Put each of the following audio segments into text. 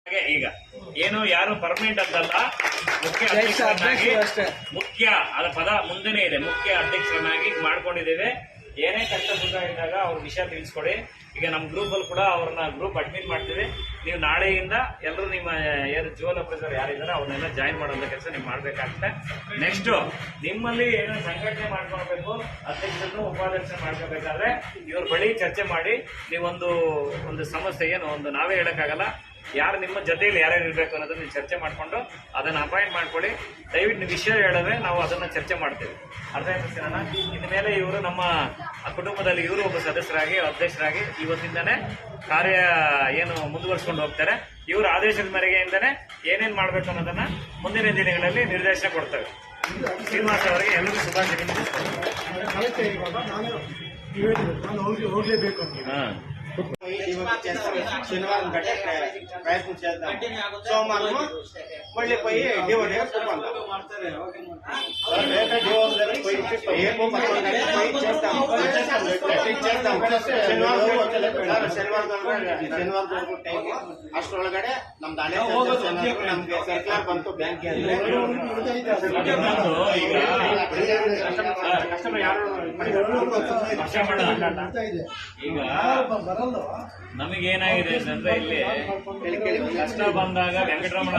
ಈಗ ಏನು ಯಾರು ಪರ್ಮನೆಂಟ್ ಅಂತಲ್ಲ, ಮುಖ್ಯ ಮುಖ್ಯ ಅದ ಪದ ಮುಂದೆನೇ ಇದೆ, ಮುಖ್ಯ ಅಧ್ಯಕ್ಷರನ್ನಾಗಿ ಮಾಡ್ಕೊಂಡಿದ್ದೇವೆ. ಏನೇ ಕಷ್ಟ ಸುಖ ಇದ್ದಾಗ ಅವ್ರ ವಿಷಯ ತಿಳಿಸ್ಕೊಡಿ. ಈಗ ನಮ್ಮ ಗ್ರೂಪ್ ಅಲ್ಲಿ ಕೂಡ ಅವ್ರನ್ನ ಗ್ರೂಪ್ ಅಡ್ಮಿಟ್ ಮಾಡ್ತೀವಿ. ನೀವು ನಾಳೆಯಿಂದ ಎಲ್ಲರೂ ನಿಮ್ಮ ಏನು ಜೋಲ್ ಅಪ್ರೈಸರ್ ಯಾರಿದ್ದಾರೆ ಅವ್ರನ್ನೆಲ್ಲ ಜಾಯಿನ್ ಮಾಡುವಂತ ಕೆಲಸ ನೀವು ಮಾಡ್ಬೇಕಾಗುತ್ತೆ. ನೆಕ್ಸ್ಟ್ ನಿಮ್ಮಲ್ಲಿ ಏನೋ ಸಂಘಟನೆ ಮಾಡ್ಕೊಳ್ಬೇಕು, ಅಧ್ಯಕ್ಷರನ್ನು ಉಪಾಧ್ಯಕ್ಷ ಮಾಡ್ಕೋಬೇಕಾದ್ರೆ ಇವ್ರ ಬಳಿ ಚರ್ಚೆ ಮಾಡಿ ನೀವೊಂದು ಸಮಸ್ಯೆ ಏನು ಒಂದು ನಾವೇ ಹೇಳಕ್ಕಾಗಲ್ಲ, ಯಾರು ನಿಮ್ಮ ಜೊತೆಯಲ್ಲಿ ಯಾರ್ಯಾರು ಇರಬೇಕು ಅನ್ನೋದನ್ನ ಚರ್ಚೆ ಮಾಡಿಕೊಂಡು ಅದನ್ನ ಅಪಾಯಿಂಟ್ ಮಾಡ್ಕೊಳ್ಳಿ. ದಯವಿಟ್ಟು ವಿಷಯ ಹೇಳಿದ್ರೆ ನಾವು ಅದನ್ನ ಚರ್ಚೆ ಮಾಡ್ತೇವೆ. ಅರ್ಥ ಆಯ್ತು ನಾನು. ಇನ್ನು ಮೇಲೆ ಇವರು ನಮ್ಮ ಕುಟುಂಬದಲ್ಲಿ ಇವರು ಒಬ್ಬ ಸದಸ್ಯರಾಗಿ ಅಧ್ಯಕ್ಷರಾಗಿ ಇವತ್ತಿಂದನೇ ಕಾರ್ಯ ಏನು ಮುಂದುವರಿಸಿಕೊಂಡು ಹೋಗ್ತಾರೆ. ಇವರ ಆದೇಶದ ಮೇರೆಗೆಯಿಂದನೇ ಏನೇನು ಮಾಡಬೇಕು ಅನ್ನೋದನ್ನ ಮುಂದಿನ ದಿನಗಳಲ್ಲಿ ನಿರ್ದೇಶನ ಕೊಡ್ತೇವೆ. ಶ್ರೀನಿವಾಸ್ ಅವರಿಗೆ ಎಲ್ಲರಿಗೂ ಶುಭಾಶಯಗಳು. శనివారం కంటే ప్రయత్నం చేద్దాం. సోమవారం మళ్ళీ పోయి డివోడ్ చేస్తాం. ಶನಿವಾರ ಟೈಮ್ ಅಷ್ಟರೊಳಗಡೆ ನಮ್ದು ಹಳೆ ನಮ್ಗೆ ಸರ್ಕಾರ ಬಂತು ಬ್ಯಾಂಕ್ ಈಗ ನಮಗೇನಾಗಿದೆ ಅಂದ್ರೆ ಇಲ್ಲಿ ಕಷ್ಟ ಬಂದಾಗ ವೆಂಕಟರಮಣ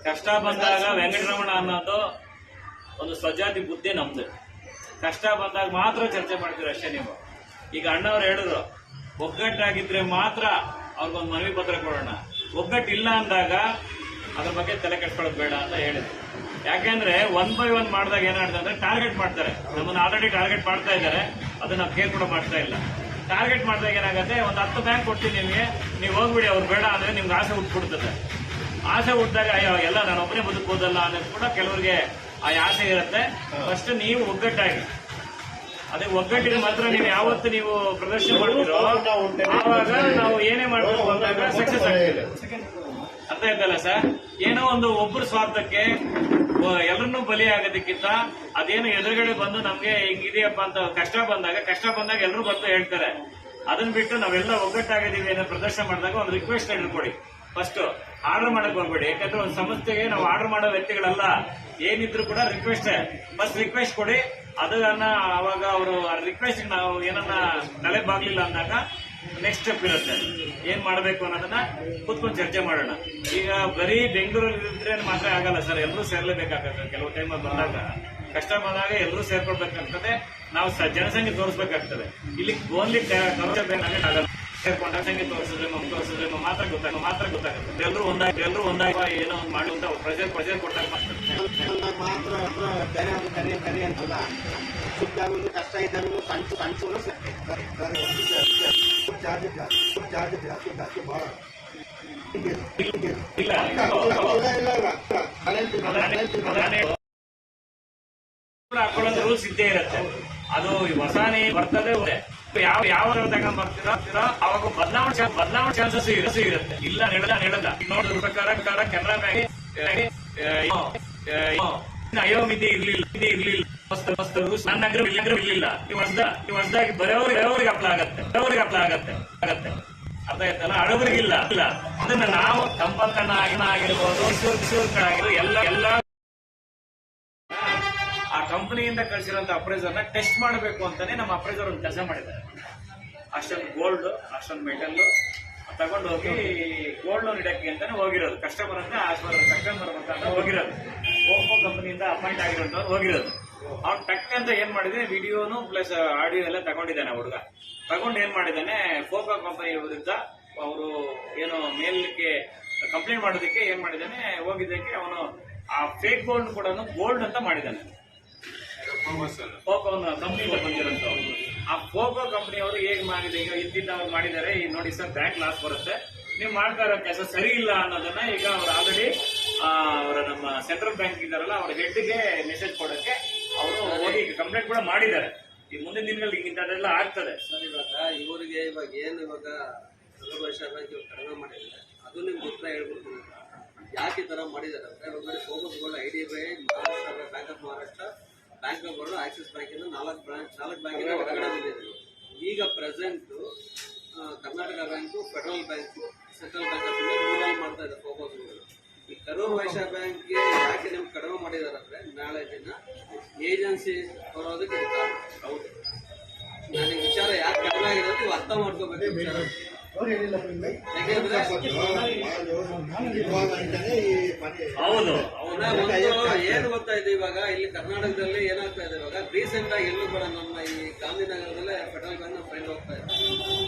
ಕಷ್ಟ ಬಂದಾಗ ವೆಂಕಟರಮಣ ಅನ್ನೋದು ಒಂದು ಸ್ವಜಾತಿ ಬುದ್ಧಿ ನಮ್ದು. ಕಷ್ಟ ಬಂದಾಗ ಮಾತ್ರ ಚರ್ಚೆ ಮಾಡ್ತೀವಿ ಅಷ್ಟೇ. ನೀವು ಈಗ ಅಣ್ಣವ್ರು ಹೇಳಿದ್ರು ಒಗ್ಗಟ್ಟಾಗಿದ್ರೆ ಮಾತ್ರ ಅವ್ರಿಗೊಂದು ಮನವಿ ಪತ್ರ ಕೊಡೋಣ, ಒಗ್ಗಟ್ಟಿಲ್ಲ ಅಂದಾಗ ಅದ್ರ ಬಗ್ಗೆ ತಲೆ ಕೆಡ್ಕೊಳ್ಳೋದು ಬೇಡ ಅಂತ ಹೇಳಿದ್ರು. ಯಾಕೆಂದ್ರೆ 1 by 1 ಮಾಡಿದಾಗ ಏನಾಗ್ತದೆ ಅಂದ್ರೆ ಟಾರ್ಗೆಟ್ ಮಾಡ್ತಾರೆ. ನಮ್ಮನ್ನ ಆಲ್ರೆಡಿ ಟಾರ್ಗೆಟ್ ಮಾಡ್ತಾ ಇದ್ದಾರೆ, ಅದನ್ನ ನಾವು ಕೇರ್ ಕೂಡ ಮಾಡ್ತಾ ಇಲ್ಲ. ಟಾರ್ಗೆಟ್ ಮಾಡಿದಾಗ ಏನಾಗುತ್ತೆ, ಒಂದು 10 ಬ್ಯಾಂಕ್ ಕೊಡ್ತೀನಿ ನಿಮಗೆ, ನೀವು ಹೋಗ್ಬಿಡಿ, ಅವ್ರು ಬೇಡ ಅಂದ್ರೆ ನಿಮ್ಗೆ ಆಸೆ ಹುಟ್ಬಿಡ್ತದೆ. ಆಸೆ ಹುಟ್ಟಿದಾಗ ಅಯ್ಯೋ ಎಲ್ಲ ನಾನು ಒಬ್ಬನೇ ಬದುಕಬೋದಲ್ಲ ಅನ್ನೋದು ಕೂಡ ಕೆಲವರಿಗೆ ಆ ಆಸೆ ಇರುತ್ತೆ. ಫಸ್ಟ್ ನೀವು ಒಗ್ಗಟ್ಟಾಗಿ, ಅದೇ ಒಗ್ಗಟ್ಟಿನ ಮಾತ್ರ ನೀವು ಯಾವತ್ತು ನೀವು ಪ್ರದರ್ಶನ ಮಾಡ್ತೀರೋ ಆವಾಗ ನಾವು ಏನೇ ಮಾಡಬೇಕು ಅಂದಾಗ ಸಕ್ಸಸ್ ಆಗ್ತದೆ. ಅರ್ಥ ಆಯ್ತಲ್ಲ ಸರ್? ಏನೋ ಒಬ್ಬರು ಸ್ವಾರ್ಥಕ್ಕೆ ಎಲ್ಲರನ್ನೂ ಬಲಿ ಆಗೋದಕ್ಕಿಂತ ಅದೇನು ಎದುರುಗಡೆ ಬಂದು ನಮ್ಗೆ ಹಿಂಗಿದೆಯಪ್ಪ ಅಂತ ಕಷ್ಟ ಬಂದಾಗ ಎಲ್ಲರೂ ಬಂದು ಹೇಳ್ತಾರೆ. ಅದನ್ನ ಬಿಟ್ಟು ನಾವೆಲ್ಲ ಒಗ್ಗಟ್ಟಾಗಿದ್ದೀವಿ ಅನ್ನೋ ಪ್ರದರ್ಶನ ಮಾಡಿದಾಗ ಒಂದು ರಿಕ್ವೆಸ್ಟ್ ಕೊಡಿ. ಫಸ್ಟ್ ಆರ್ಡರ್ ಮಾಡಕ್ ಹೋಗ್ಬೇಡಿ, ಯಾಕಂದ್ರೆ ಒಂದು ಸಂಸ್ಥೆಗೆ ನಾವು ಆರ್ಡರ್ ಮಾಡೋ ವ್ಯಕ್ತಿಗಳಲ್ಲ. ಏನಿದ್ರು ಕೂಡ ರಿಕ್ವೆಸ್ಟ್, ಫಸ್ಟ್ ರಿಕ್ವೆಸ್ಟ್ ಕೊಡಿ. ಅದನ್ನ ಅವಾಗ ಅವರು ರಿಕ್ವೆಸ್ಟ್ ನಾವು ಏನನ್ನ ತಲೆ ಬಾಗ್ಲಿಲ್ಲ ಅಂದಾಗ ನೆಕ್ಸ್ಟ್ ಸ್ಟೆಪ್ ಇರುತ್ತೆ, ಏನ್ ಮಾಡಬೇಕು ಅನ್ನೋದನ್ನ ಕೂತ್ಕೊಂಡು ಚರ್ಚೆ ಮಾಡೋಣ. ಈಗ ಬರೀ ಬೆಂಗಳೂರಲ್ಲಿ ಇದ್ರೆ ಮಾತ್ರ ಆಗಲ್ಲ ಸರ್, ಎಲ್ಲರೂ ಸೇರ್ಲೇಬೇಕಾಗತ್ತೆ. ಕೆಲವು ಟೈಮ್ ಬಂದಾಗ ಕಷ್ಟ ಬಂದಾಗ ಎಲ್ಲರೂ ಸೇರ್ಕೊಳ್ಬೇಕಾಗ್ತದೆ. ನಾವು ಜನಸಂಖ್ಯೆ ತೋರಿಸ್ಬೇಕಾಗ್ತದೆ. ಇಲ್ಲಿ ಓನ್ಲಿ ಆಗಲ್ಲ, ಸೇರ್ಕೊಂಡ ಸಂಖ್ಯೆ ತೋರಿಸಿದ್ರೆ ಮಾತ್ರ ಗೊತ್ತಾಗುತ್ತೆ. ಎಲ್ಲರೂ ಒಂದಾಗಿ ಏನೋ ಒಂದು ಮಾಡಿ ಅಂತ ಪ್ರೆಷರ್ ಕೊಟ್ಟಾಗ ಕಷ್ಟ ಇದ್ದಾಗ ಸಂಚು ಹಾಕೊಳ್ಳೋದು ರೂಲ್ಸ್ ಇದ್ದೇ ಇರುತ್ತೆ. ಅದು ಹೊಸಾನೇ ಬರ್ತದೆ. ಯಾವ ತಗೊಂಡ್ ಬರ್ತೀರೋ ಅವಾಗ ಬದಲಾವಣೆ ಚಾನ್ಸಸ್ ಇರುತ್ತೆ. ಇಲ್ಲ ನಡೆದ ನೋಡೋದ್ರ ಪ್ರಕಾರ ಕೆನರಾ ಬ್ಯಾಂಕ್ ಅಯೋಮಿತಿ ಇರ್ಲಿಲ್ಲ, ನನ್ನ ಇರ್ಲಿಲ್ಲ. ಹೊಸದಾಗಿ ಬರೋರಿಗೆ ಅಪ್ಲೈ ಆಗತ್ತೆ. ಅರ್ಥ ಆಯ್ತಲ್ಲ? ಹಳಬರಿಗಿಲ್ಲ. ಅದನ್ನ ನಾವು ಕಂಪಲ್ಕಣ್ಣ ಆಗಿರ್ಬೋದು, ಎಲ್ಲ ಆ ಕಂಪನಿಯಿಂದ ಕಳಿಸಿರುವಂತ ಅಪ್ರೈಸರ್ನ ಟೆಸ್ಟ್ ಮಾಡಬೇಕು ಅಂತಾನೆ ನಮ್ಮ ಅಪ್ರೈಸರ್ ಒಂದು ಕೆಲಸ ಮಾಡಿದ್ದಾರೆ. ಅಷ್ಟೊಂದು ಗೋಲ್ಡ್, ಅಷ್ಟೊಂದು ಮೆಟಲ್ ತಗೊಂಡು ಹೋಗಿ ಗೋಲ್ಡ್ ಲೋನ್ ಇಡಕ್ಕೆ ಅಂತಾನೆ ಹೋಗಿರೋದು. ಕಸ್ಟಮರ್ ಅಂತ ಹೋಗಿರೋದು. ಓಪೋ ಕಂಪನಿಯಿಂದ ಅಪಾಯಿಂಟ್ ಆಗಿರೋದು ಹೋಗಿರೋದು. ಅವ್ನು ಟಕ್ ಅಂತ ಏನ್ ಮಾಡಿದ್ರೆ ವಿಡಿಯೋನು ಪ್ಲಸ್ ಆಡಿಯೋ ಎಲ್ಲ ತಗೊಂಡಿದ್ದಾನೆ. ಹುಡುಗ ತಗೊಂಡು ಏನ್ ಮಾಡಿದ್ದಾನೆ, ಫೋಕೋ ಕಂಪನಿ ವಿರುದ್ಧ ಅವರು ಏನೋ ಮೇಲ್ಗೆ ಕಂಪ್ಲೇಂಟ್ ಮಾಡೋದಕ್ಕೆ ಏನ್ ಮಾಡಿದ್ದಾನೆ, ಹೋಗಿದ್ದಕ್ಕೆ ಅವನು ಆ ಫೇಕ್ ಗೋಲ್ಡ್ ಕೂಡ ಗೋಲ್ಡ್ ಅಂತ ಮಾಡಿದ್ದಾನೆ. ಫೋಕೋ ಕಂಪ್ನಿಯಿಂದ ಬಂದಿರೋದು. ಆ ಫೋಕೋ ಕಂಪನಿಯವರು ಹೇಗೆ ಮಾಡಿದೆ, ಈಗ ಇದ್ದಿದ್ದವ್ರು ಮಾಡಿದ್ದಾರೆ. ಈಗ ನೋಡಿ ಸರ್, ಬ್ಯಾಂಕ್ ಲಾಸ್ ಬರುತ್ತೆ, ನೀವು ಮಾಡ್ತಾ ಇರೋ ಕೆಲಸ ಸರಿ ಇಲ್ಲ ಅನ್ನೋದನ್ನ ಈಗ ಅವ್ರು ಆಲ್ರೆಡಿ ಅವರ ನಮ್ಮ ಸೆಂಟ್ರಲ್ ಬ್ಯಾಂಕ್ ಇದ್ದಾರಲ್ಲ ಅವ್ರ ಹೆಡ್ಗೆ ಮೆಸೇಜ್ ಕೊಡಕ್ಕೆ ಅವರು ಹೋಗಿ ಕಂಪ್ಲೇಂಟ್ ಕೂಡ ಮಾಡಿದ್ದಾರೆ. ಈ ಮುಂದಿನ ದಿನಗಳಲ್ಲಿ ಇಂಥದ್ದೆಲ್ಲ ಆಗ್ತದೆ ಸರ್. ಇವರಿಗೆ ಇವಾಗ ಕಡಿಮೆ ಮಾಡಿದ್ದಾರೆ, ಅದು ನಿಮ್ಗೆ ಉತ್ತರ ಹೇಳ್ಬಿಡ್ತೀನಿ. ಯಾಕೆ ಈ ತರ ಮಾಡಿದ್ದಾರೆ ಅಂದ್ರೆ, focus gold IDBI, Maharashtra Bank of Maharashtra, Bank of Baroda, Axis Bank ಇಂದ 4 ಬ್ಯಾಂಕಿನ ಹೊರಗಡೆ ಬಂದಿದೆ. ಈಗ present Karnataka Bank, Federal Bank, Central Bank of India ಮೂರಲ್ಲಿ ಮಾಡ್ತಾ ಇದೆ ಫೋಕಸ್ಗಳು. ಈ ಕರೂರ್ ವೈಶ್ಯ ಬ್ಯಾಂಕ್ಗೆ ಯಾಕೆ ನಿಮ್ಗೆ ಕಡಿಮೆ ಮಾಡಿದ್ದಾರೆ ಅಂದರೆ ನಾಳೆ ದಿನ ಏಜೆನ್ಸಿ ಬರೋದಕ್ಕೆ ಇದು ಕಾರಣ. ಹೌದು, ನಾನು ಈ ವಿಚಾರ ಯಾಕೆ ಕಡಿಮೆ ಆಗಿರೋದು ನೀವು ಅರ್ಥ ಮಾಡ್ಕೋಬೇಕು ವಿಚಾರ. ಯಾಕೆಂದ್ರೆ ಹೌದು ಏನು ಗೊತ್ತಾ ಇದೆ, ಇವಾಗ ಇಲ್ಲಿ ಕರ್ನಾಟಕದಲ್ಲಿ ಏನಾಗ್ತಾ ಇದೆ, ಇವಾಗ ರೀಸೆಂಟ್ ಆಗಿ ಎಲ್ಲೂ ಕೂಡ ನಮ್ಮ ಈ ಗಾಂಧಿನಗರದಲ್ಲೇ ಫೆಡರಲ್ ಬ್ಯಾಂಕ್ ನಮ್ಮ ಫ್ರೆಂಡ್ ಹೋಗ್ತಾ ಇದ್ದಾರೆ.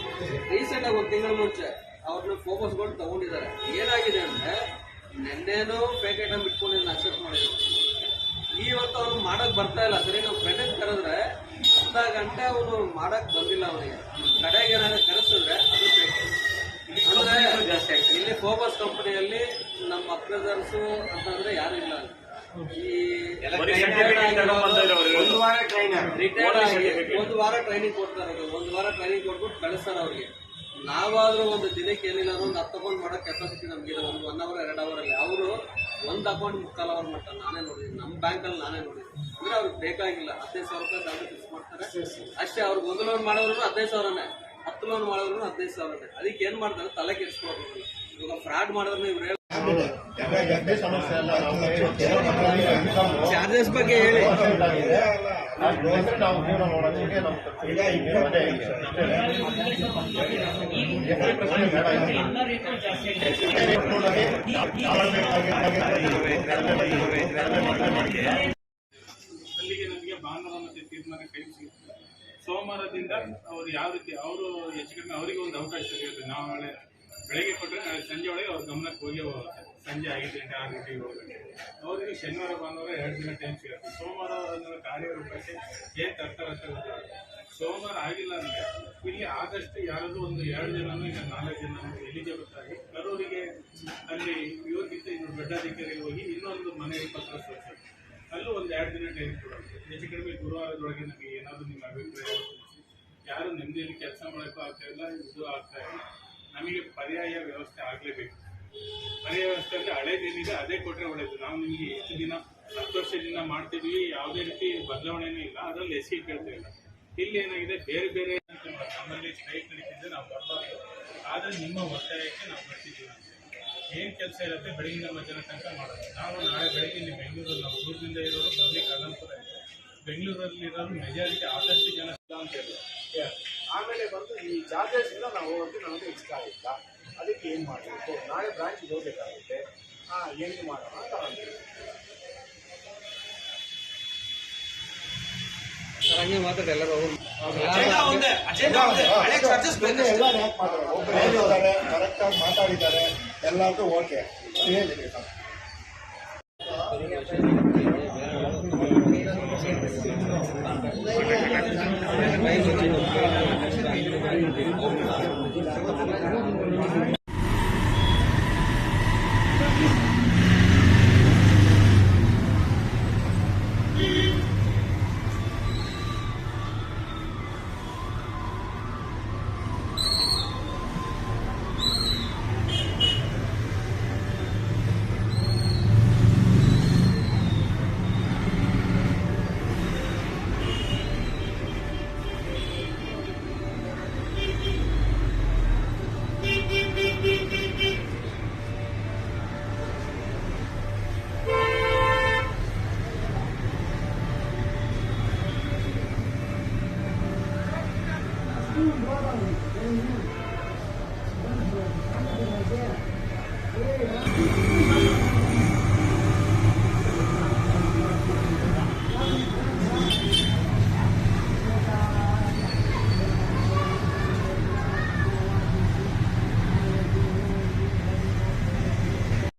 ರೀಸೆಂಟ್ ಆಗಿ ಒಂದು ತಿಂಗಳ ಮುಂಚೆ ಅವ್ರನ್ನ ಫೋಕಸ್ಕೊಂಡು ತಗೊಂಡಿದ್ದಾರೆ. ಏನಾಗಿದೆ ಅಂದ್ರೆ ನೆನ್ನೇನೋ ಫೇಕ್ ಐಟಮ್ ಇಟ್ಕೊಂಡು ಅಕ್ಸೆಪ್ಟ್ ಮಾಡಿದ್ರು. ಇವತ್ತು ಅವ್ನು ಮಾಡಕ್ ಬರ್ತಾ ಇಲ್ಲ. ಸರಿ, ನಾವು ಫ್ರೆಂಡ್ ಕರೆದ್ರೆ ಅರ್ಧ ಗಂಟೆ ಅವನು ಮಾಡಕ್ ಬಂದಿಲ್ಲ. ಅವನಿಗೆ ಕಡೆಗೆ ಏನಾದ್ರು ಕರೆಸಿದ್ರೆ ಅದು ಫೇಕ್. ಅಂದ್ರೆ ಇಲ್ಲಿ ಫೋಕಸ್ ಕಂಪನಿಯಲ್ಲಿ ನಮ್ಮ ಅಪ್ರೈಸರ್ಸು ಅಂತಂದ್ರೆ ಯಾರು ಇಲ್ಲ. ಈ ಒಂದು ವಾರ ಟ್ರೈನರ್ ರಿಟೈರ್ಡ್ ಆಗಿ ಒಂದು ವಾರ ಟ್ರೈನಿಂಗ್ ಕೊಡ್ತಾರೆ. ಒಂದು ವಾರ ಟ್ರೈನಿಂಗ್ ಕೊಟ್ಬಿಟ್ಟು ಕಳಿಸ್ತಾರೆ ಅವ್ರಿಗೆ. ನಾವಾದ್ರೂ ಒಂದು ದಿನಕ್ಕೆ ಏನಿಲ್ಲ ಒಂದು 10 ಅಕೌಂಟ್ ಮಾಡೋ ಕೆಪಾಸಿಟಿ ನಮಗಿದೆ. ಒಂದು 1 ಅವರ್ 2 ಅವರಲ್ಲಿ ಅವರು ಒಂದು ಅಕೌಂಟ್ 3/4 ಅವರ್ ಮಾಡ್ತಾರೆ. ನಾನೇ ನೋಡಿದ್ದೀನಿ, ನಮ್ಮ ಬ್ಯಾಂಕಲ್ಲಿ ನಾನೇ ನೋಡಿದ್ದೀನಿ. ಅಂದ್ರೆ ಅವ್ರಿಗೆ ಬೇಕಾಗಿಲ್ಲ, 15,000 ರೂಪಾಯಿ ಸ್ಯಾಲರಿ ಫಿಕ್ಸ್ ಮಾಡ್ತಾರೆ ಅಷ್ಟೇ. ಅವ್ರಿಗೆ 1 ಲೋನ್ ಮಾಡೋರು 15,000ನೇ, 10 ಲೋನ್ ಮಾಡೋರು 15,000ನೇ. ಅದಕ್ಕೆ ಏನ್ ಮಾಡ್ತಾರೆ, ತಲೆ ಕೆಡಿಸ್ಕೊಳ್ಬೇಕು. ಇವಾಗ ಫ್ರಾಡ್ ಮಾಡಿದ್ರೆ ಇವ್ರು ಚಾರ್ಜಸ್ ಬಗ್ಗೆ ಹೇಳಿ. ಅಲ್ಲಿಗೆ ನಮಗೆ ಭಾನುವಾರ ಮತ್ತೆ ತೀರ್ಮಾನ ಕೈ ಸಿಗುತ್ತೆ. ಸೋಮವಾರದಿಂದ ಅವ್ರು ಯಾವ ರೀತಿ ಅವರು ಹೆಚ್ಚು ಕಡಿಮೆ ಅವರಿಗೆ ಒಂದು ಅವಕಾಶ ಸಿಗುತ್ತೆ. ನಾವು ನಾಳೆ ಬೆಳಗ್ಗೆ ಕೊಟ್ಟರೆ ನಾಳೆ ಸಂಜೆ ಒಳಗೆ ಅವ್ರ ಗಮನಕ್ಕೆ ಹೋಗಿ ಹೋಗುತ್ತೆ. ಸಂಜೆ 5 ಗಂಟೆ 6 ಗಂಟೆಗೆ ಹೋಗುತ್ತೆ. ಅವರಿಗೆ ಶನಿವಾರ ಭಾನುವಾರ 2 ದಿನ ಟೈಮ್ ಸಿಗುತ್ತೆ. ಸೋಮವಾರ ಅವರನ್ನು ಕಾರ್ಯರೂಪಕ್ಕೆ ಏನು ತರ್ತಾರೆ ಅಂತ ಗೊತ್ತಾಗುತ್ತೆ. ಸೋಮವಾರ ಆಗಿಲ್ಲ ಅಂದರೆ ಇಲ್ಲಿ ಆದಷ್ಟು ಯಾರಾದರೂ ಒಂದು 2 ಜನನೂ ಇಲ್ಲ 4 ಜನನೂ ಎಲಿಜಿಬಲ್ ಆಗಿ ಕರೂರಿಗೆ ಅಲ್ಲಿ ಇವ್ರಿಗಿಂತ ಇನ್ನು ದೊಡ್ಡ ಅಧಿಕಾರಿಗೆ ಹೋಗಿ ಇನ್ನೊಂದು ಮನೆ ಪತ್ರ ಸಲ್ಲಿಸಿ ಅಲ್ಲೂ ಒಂದು 2 ದಿನ ಟೈಮ್ ಕೊಡೋದು. ಹೆಚ್ಚು ಕಡಿಮೆ ಗುರುವಾರದೊಳಗೆ ನಮಗೆ ಏನಾದರೂ ನಿಮ್ಮ ಅಭಿಪ್ರಾಯ ಯಾರು ನೆಮ್ಮದಿಯಲ್ಲಿ ಕೆಲಸ ಮಾಡೋಕ್ಕೂ ಆಗ್ತಾ ಇಲ್ಲ, ಇದು ಆಗ್ತಾ ಇಲ್ಲ. ನಮಗೆ ಪರ್ಯಾಯ ವ್ಯವಸ್ಥೆ ಆಗಲೇಬೇಕು. ಪರ್ಯಾಯ ವ್ಯವಸ್ಥೆ ಅಂದರೆ ಹಳೇದೇನಿದೆ ಅದೇ ಕೊಟ್ಟರೆ ಒಳ್ಳೆಯದು. ನಾವು ನಿಮಗೆ ಎಷ್ಟು ದಿನ 10 ವರ್ಷದಿಂದ ಮಾಡ್ತಿದ್ವಿ, ಯಾವುದೇ ರೀತಿ ಬದಲಾವಣೆಯೂ ಇಲ್ಲ, ಅದರಲ್ಲಿ ಎಸ್ಸಿ ಕೇಳ್ತಾ ಇಲ್ಲ. ಇಲ್ಲಿ ಏನಾಗಿದೆ, ಬೇರೆ ಬೇರೆ ನಮ್ಮಲ್ಲಿ ಸ್ಟ್ರೈಕ್ ನಡೀತಿದ್ದೆ, ನಾವು ಬರಬಾರ್ದು. ಆದರೆ ನಿಮ್ಮ ಒತ್ತಾಯಕ್ಕೆ ನಾವು ಬರ್ತಿದ್ದೀವಿ. ಏನು ಕೆಲಸ ಇರುತ್ತೆ ಬೆಳಗಿನ ಮಧ್ಯಾಹ್ನ ತನಕ ಮಾಡೋದು. ನಾವು ನಾಳೆ ಬೆಳಗ್ಗೆ ಇಲ್ಲಿ ಬೆಂಗಳೂರಲ್ಲಿ ನಾವು ದೂರದಿಂದ ಇರೋರು ಬರ್ಲಿಕ್ಕೆ ಅನುಕೂಲ ಇದೆ. ಬೆಂಗಳೂರಲ್ಲಿರೋರು ಮೆಜಾರಿಟಿ ಆದಷ್ಟು ಜನ ಅಂತ ಹೇಳಿದ್ರು. ಆಮೇಲೆ ಬಂದು ಈ ಚಾರ್ಜಸ್ ಇಂದ ನಾವು ಹೋಗೋಕ್ಕೆ ನಮಗೆ ಇಷ್ಟ ಆಗಿಲ್ಲ. ಅದಕ್ಕೆ ಏನು ಮಾಡಬೇಕು, ನಾಳೆ ಬ್ರಾಂಚಿಗೆ ಹೋಗಬೇಕಾಗುತ್ತೆ, ಹೆಂಗೆ ಮಾಡೋಣ ಅಂತ ಅಂತೀವಿ. ಹಂಗೆ ಮಾತಾಡಿ ಎಲ್ಲರೂ ಎಲ್ಲ ಯಾಕೆ ಮಾತಾಡೋದು, ಒಬ್ಬರು ಹೇಳಿದ್ದಾರೆ, ಕರೆಕ್ಟಾಗಿ ಮಾತಾಡಿದ್ದಾರೆ, ಎಲ್ಲರಿಗೂ ಓಕೆ ಹೇಳಿ.